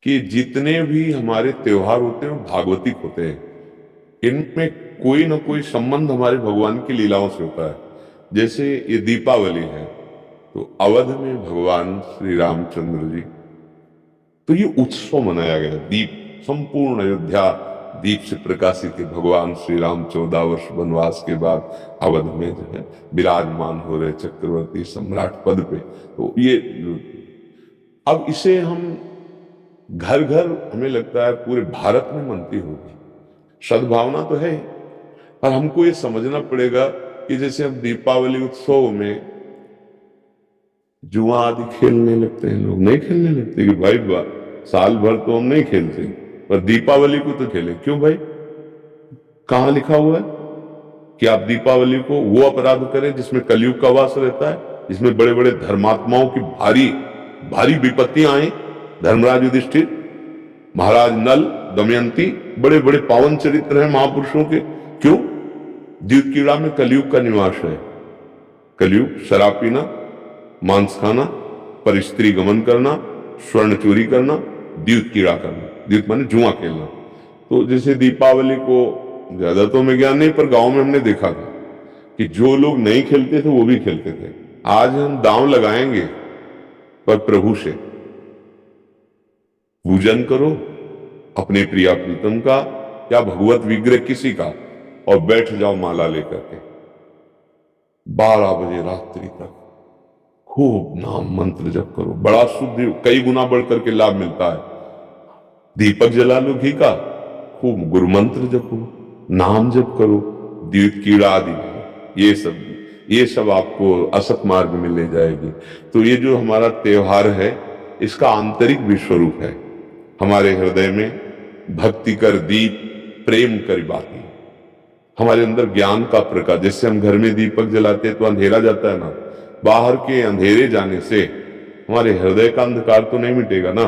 कि जितने भी हमारे त्योहार होते हैं वो भागवतिक होते हैं। इनमें कोई ना कोई संबंध हमारे भगवान की लीलाओं से होता है। जैसे ये दीपावली है, तो अवध में भगवान श्री रामचंद्र जी, तो ये उत्सव मनाया गया। दीप, संपूर्ण अयोध्या दीप से प्रकाशित है। भगवान श्री राम 14 वर्ष वनवास के बाद अवध में जो है विराजमान हो रहे चक्रवर्ती सम्राट पद पे। तो ये अब इसे हम घर घर, हमें लगता है पूरे भारत में मनती होगी। सद्भावना तो है, पर हमको ये समझना पड़ेगा कि जैसे हम दीपावली उत्सव में जुआ आदि खेलने लगते हैं, लोग नहीं खेलने लगते कि भाई साल भर तो हम नहीं खेलते, पर दीपावली को तो खेले। क्यों भाई? कहाँ लिखा हुआ है कि आप दीपावली को वो अपराध करें जिसमें कलयुग का वास रहता है, जिसमें बड़े बड़े धर्मात्माओं की भारी भारी विपत्तियां आई। धर्मराज युधिष्ठिर, महाराज नल, दमयंती, बड़े बड़े पावन चरित्र हैं महापुरुषों के। क्यों? द्यूत कीड़ा में कलयुग का निवास है। कलयुग शराब पीना, मांस खाना, पर स्त्री गमन करना, स्वर्ण चोरी करना, द्यूत कीड़ा करना। द्यूत माने जुआ खेलना। तो जैसे दीपावली को ज्यादा तो हमें ज्ञान नहीं, पर गांव में हमने देखा था कि जो लोग नहीं खेलते थे वो भी खेलते थे। आज हम दांव लगाएंगे, पर प्रभु से पूजन करो अपने प्रिया प्रीतम का या भगवत विग्रह किसी का, और बैठ जाओ माला लेकर के 12 बजे रात्रि तक खूब नाम मंत्र जप करो। बड़ा शुद्ध, कई गुना बढ़ करके लाभ मिलता है। दीपक जला लो घी का, खूब गुरु मंत्र जपो, नाम जप करो, द्यूत कीड़ा आदि, ये सब आपको असत मार्ग में ले जाएगी। तो ये जो हमारा त्योहार है, इसका आंतरिक भी स्वरूप है। हमारे हृदय में भक्ति कर दीप, प्रेम कर बाती। हमारे अंदर ज्ञान का प्रकाश। जैसे हम घर में दीपक जलाते हैं तो अंधेरा जाता है ना, बाहर के अंधेरे जाने से हमारे हृदय का अंधकार तो नहीं मिटेगा ना।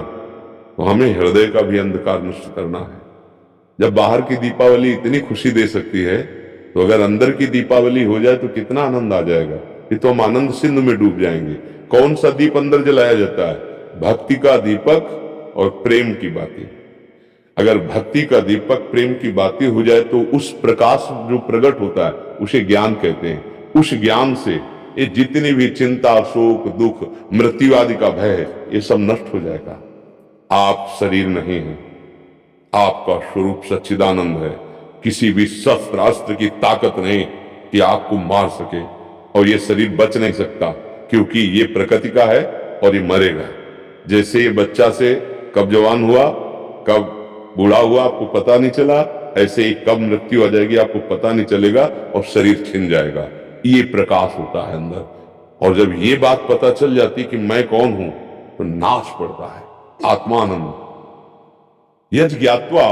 तो हमें हृदय का भी अंधकार नष्ट करना है। जब बाहर की दीपावली इतनी खुशी दे सकती है, तो अगर अंदर की दीपावली हो जाए तो कितना आनंद आ जाएगा। ये तो हम आनंद सिंधु में डूब जाएंगे। कौन सा दीप अंदर जलाया जाता है? भक्ति का दीपक और प्रेम की बाती। अगर भक्ति का दीपक प्रेम की बाती हो जाए तो उस प्रकाश जो प्रकट होता है उसे ज्ञान कहते हैं। उस ज्ञान से ये जितनी भी चिंता, शोक, दुख, मृत्यु आदि का भय है, ये सब नष्ट हो जाएगा। आप शरीर नहीं है, आपका स्वरूप सच्चिदानंद है। किसी भी शस्त्र अस्त्र की ताकत नहीं कि आपको मार सके, और ये शरीर बच नहीं सकता, क्योंकि ये प्रकृति का है और ये मरेगा। जैसे ये बच्चा से कब जवान हुआ, कब बूढ़ा हुआ, आपको पता नहीं चला, ऐसे ही कब मृत्यु आ जाएगी आपको पता नहीं चलेगा, और शरीर छिन जाएगा। ये प्रकाश होता है अंदर। और जब ये बात पता चल जाती कि मैं कौन हूं, तो नाश पड़ता है आत्मानंद। यज ज्ञात्वा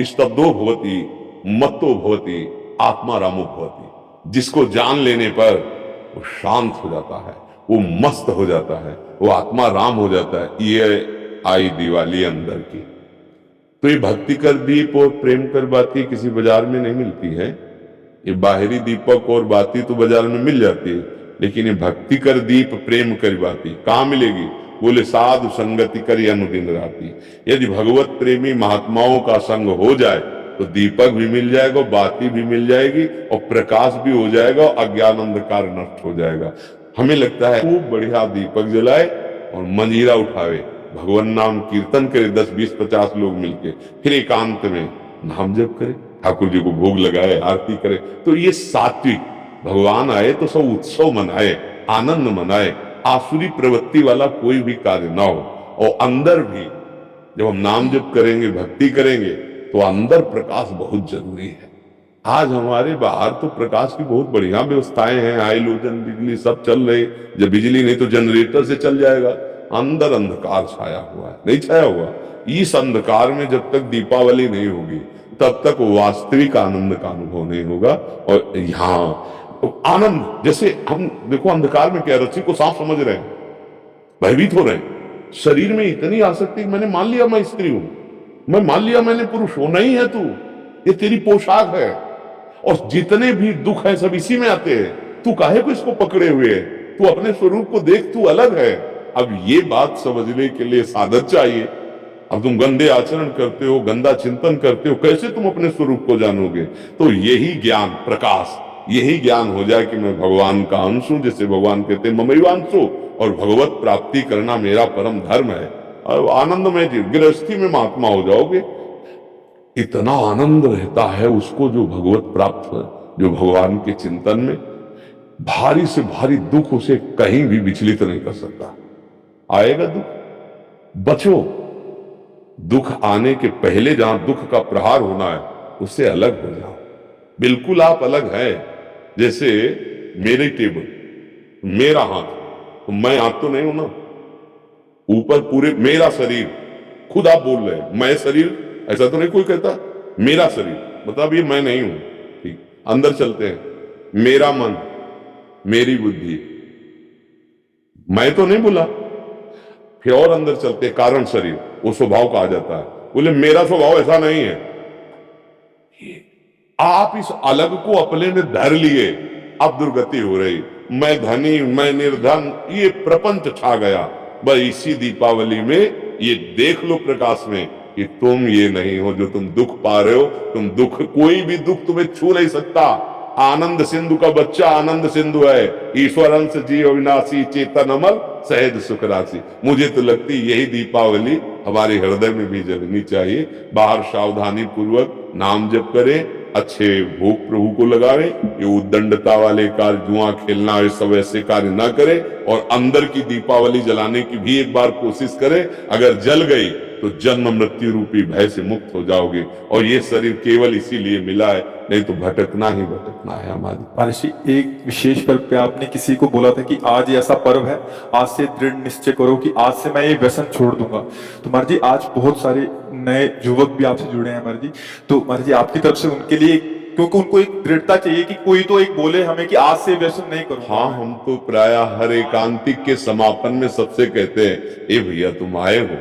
स्तब्धो भवति मत्तो भवति आत्मा रामो भवति। जिसको जान लेने पर वो शांत हो जाता है, वो मस्त हो जाता है, वो आत्मा राम हो जाता है। ये आई दिवाली अंदर की। तो ये भक्ति कर दीप और प्रेम कर बाती किसी बाजार में नहीं मिलती है। ये बाहरी दीपक और बाती तो बाजार में मिल जाती है, लेकिन ये भक्ति कर दीप प्रेम कर बाती कहां मिलेगी? बोले साधु संगति करी अनुदिन राती। यदि भगवत प्रेमी महात्माओं का संग हो जाए तो दीपक भी मिल जाएगा, बाती भी मिल जाएगी, और प्रकाश भी हो जाएगा, और अज्ञान अंधकार नष्ट हो जाएगा। हमें लगता है खूब बढ़िया दीपक जलाए और मंजीरा उठावे, भगवान नाम कीर्तन करे 10, 20, 50 लोग मिलके, फिर एकांत में नाम जप करे, ठाकुर जी को भोग लगाए, आरती करे। तो ये सात्विक, भगवान आए तो सब उत्सव मनाए, आनंद मनाए, आसुरी प्रवृत्ति वाला कोई भी कार्य ना हो। और अंदर भी जब हम नाम जप करेंगे, भक्ति करेंगे, तो अंदर प्रकाश बहुत जरूरी है। आज हमारे बाहर तो प्रकाश की बहुत बढ़िया व्यवस्थाएं हैं, हाइलोजन बिजली सब चल रही। जब बिजली नहीं तो जनरेटर से चल जाएगा। अंदर अंधकार छाया हुआ है, नहीं छाया हुआ। इस अंधकार में जब तक दीपावली नहीं होगी, तब तक वास्तविक आनंद का अनुभव नहीं होगा। और यहाँ आनंद, जैसे हम देखो अंधकार में क्या, रस्सी को सांप समझ रहे हैं, भयभीत हो रहे हैं। शरीर में इतनी आसक्ति, मैंने मान लिया मैं स्त्री हूं, मैं मान लिया मैंने पुरुष हूं। नहीं है तू, ये तेरी पोशाक है, और जितने भी दुख है सब इसी में आते हैं। तू काहे को इसको पकड़े हुए है? तू अपने स्वरूप को देख, तू अलग है। अब ये बात समझने के लिए साधन चाहिए। अब तुम गंदे आचरण करते हो, गंदा चिंतन करते हो, कैसे तुम अपने स्वरूप को जानोगे? तो यही ज्ञान प्रकाश, यही ज्ञान हो जाए कि मैं भगवान का अंश हूं, जैसे भगवान कहते हैं ममैवांशो, और भगवत प्राप्ति करना मेरा परम धर्म है। और आनंदमय जी गृहस्थी में महात्मा हो जाओगे। इतना आनंद रहता है उसको जो भगवत प्राप्त है, जो भगवान के चिंतन में, भारी से भारी दुख उसे कहीं भी विचलित नहीं कर सकता। आएगा दुख, बचो। दुख आने के पहले जहां दुख का प्रहार होना है उससे अलग हो जाओ। बिल्कुल आप अलग है। जैसे मेरी टेबल, मेरा हाथ, तो मैं हाथ तो नहीं हूं ना, ऊपर पूरे मेरा शरीर, खुद आप बोल रहे हैं मैं शरीर, ऐसा तो नहीं कोई कहता मेरा शरीर, मतलब ये मैं नहीं हूं। ठीक, अंदर चलते हैं, मेरा मन, मेरी बुद्धि, मैं तो नहीं बोला। फिर और अंदर चलते हैं, कारण शरीर, वो स्वभाव का आ जाता है, बोले मेरा स्वभाव ऐसा नहीं है। आप इस अलग को अपने में धर लिए, अब दुर्गति हो रही। मैं धनी, मैं निर्धन, ये प्रपंच छा गया। बस इसी दीपावली में ये देख लो प्रकाश में कि तुम ये नहीं हो जो तुम दुख पा रहे हो। तुम दुख, कोई भी दुख तुम्हें छू नहीं सकता। आनंद सिंधु का बच्चा आनंद सिंधु है। ईश्वर अंश जीव अविनाशी, चेतन अमल, सहज सुख राशि। मुझे तो लगती यही दीपावली हमारे हृदय में भी जलनी चाहिए। बाहर सावधानी पूर्वक नाम जप करें, अच्छे भोग प्रभु को लगावे, ये उद्दंडता वाले कार्य, जुआ खेलना, ये सब ऐसे कार्य ना करे। और अंदर की दीपावली जलाने की भी एक बार कोशिश करें। अगर जल गई तो जन्म मृत्यु रूपी भय से मुक्त हो जाओगे। और ये शरीर केवल इसीलिए मिला है, नहीं तो भटकना ही भटकना है हमारी। महर्षि, एक विशेष पर्व पे आपने किसी को बोला था कि आज ये ऐसा पर्व है, आज से दृढ़ निश्चय करो कि आज से मैं ये व्यसन छोड़ दूंगा। तो महर्षि आज बहुत सारे नए युवक भी आपसे जुड़े हैं महर्षि, तो महर्षि आपकी तरफ से उनके लिए, क्योंकि उनको एक दृढ़ता चाहिए कि कोई तो एक बोले हमें कि आज से व्यसन नहीं करूंगा। हाँ, हम तो प्राय हर एकांतिक के समापन में सबसे कहते हैं, ए भैया तुम आए हो,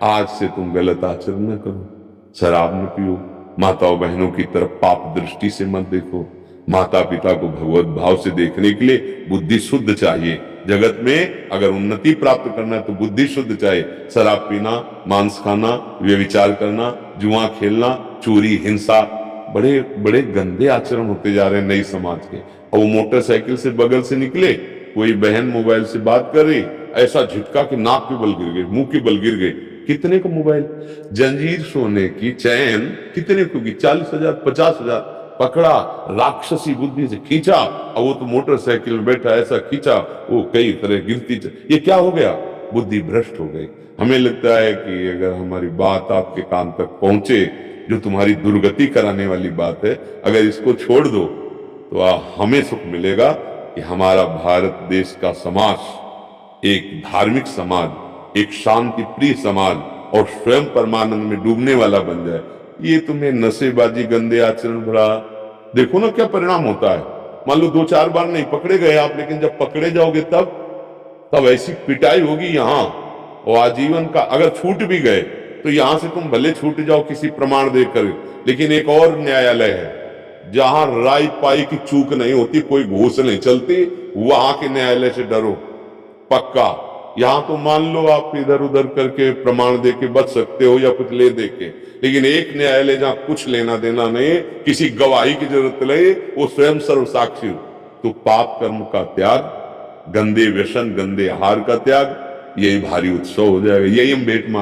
आज से तुम गलत आचरण न करो, शराब न पियो, माताओं बहनों की तरफ पाप दृष्टि से मत देखो। माता पिता को भगवत भाव से देखने के लिए बुद्धि शुद्ध चाहिए। जगत में अगर उन्नति प्राप्त करना है तो बुद्धि शुद्ध चाहिए। शराब पीना, मांस खाना, व्यभिचार करना, जुआ खेलना, चोरी, हिंसा, बड़े बड़े गंदे आचरण होते जा रहे हैं नई समाज के। और वो मोटरसाइकिल से बगल से निकले, कोई बहन मोबाइल से बात कर रही, ऐसा झटका कि नाक के बल गिर गए, मुंह के बल गिर गए। कितने का मोबाइल, जंजीर सोने की चैन कितने को की, 40,000 50,000, पकड़ा, राक्षसी बुद्धि से खींचा, और वो तो मोटरसाइकिल में बैठा ऐसा खींचा, वो कई तरह गिरती। ये क्या हो गया? बुद्धि भ्रष्ट हो गई। हमें लगता है कि अगर हमारी बात आपके कान तक पहुंचे, जो तुम्हारी दुर्गति कराने वाली बात है, अगर इसको छोड़ दो तो हमें सुख मिलेगा कि हमारा भारत देश का समाज एक धार्मिक समाज, एक शांति प्रिय समाज और स्वयं परमानंद में डूबने वाला बन जाए। ये तुम्हें नशेबाजी, गंदे आचरण भरा, देखो ना क्या परिणाम होता है। मान लो 2-4 बार नहीं पकड़े गए आप, लेकिन जब पकड़े जाओगे तब ऐसी पिटाई होगी यहाँ, और आजीवन का। अगर छूट भी गए तो यहां से तुम भले छूट जाओ किसी प्रमाण देकर, लेकिन एक और न्यायालय है जहां राय पाई की चूक नहीं होती, कोई घूस नहीं चलती, वहां के न्यायालय से डरो पक्का। यहां तो मान लो आप इधर उधर करके प्रमाण दे के बच सकते हो या कुछ ले दे के, लेकिन एक न्यायालय जहां कुछ लेना देना नहीं, किसी गवाही की जरूरत नहीं, वो स्वयं सर्वसाक्षी हो। तो पाप कर्म का त्याग, गंदे व्यसन, गंदे आहार का त्याग, यही भारी उत्सव हो जाएगा। यही हम भेंट मांग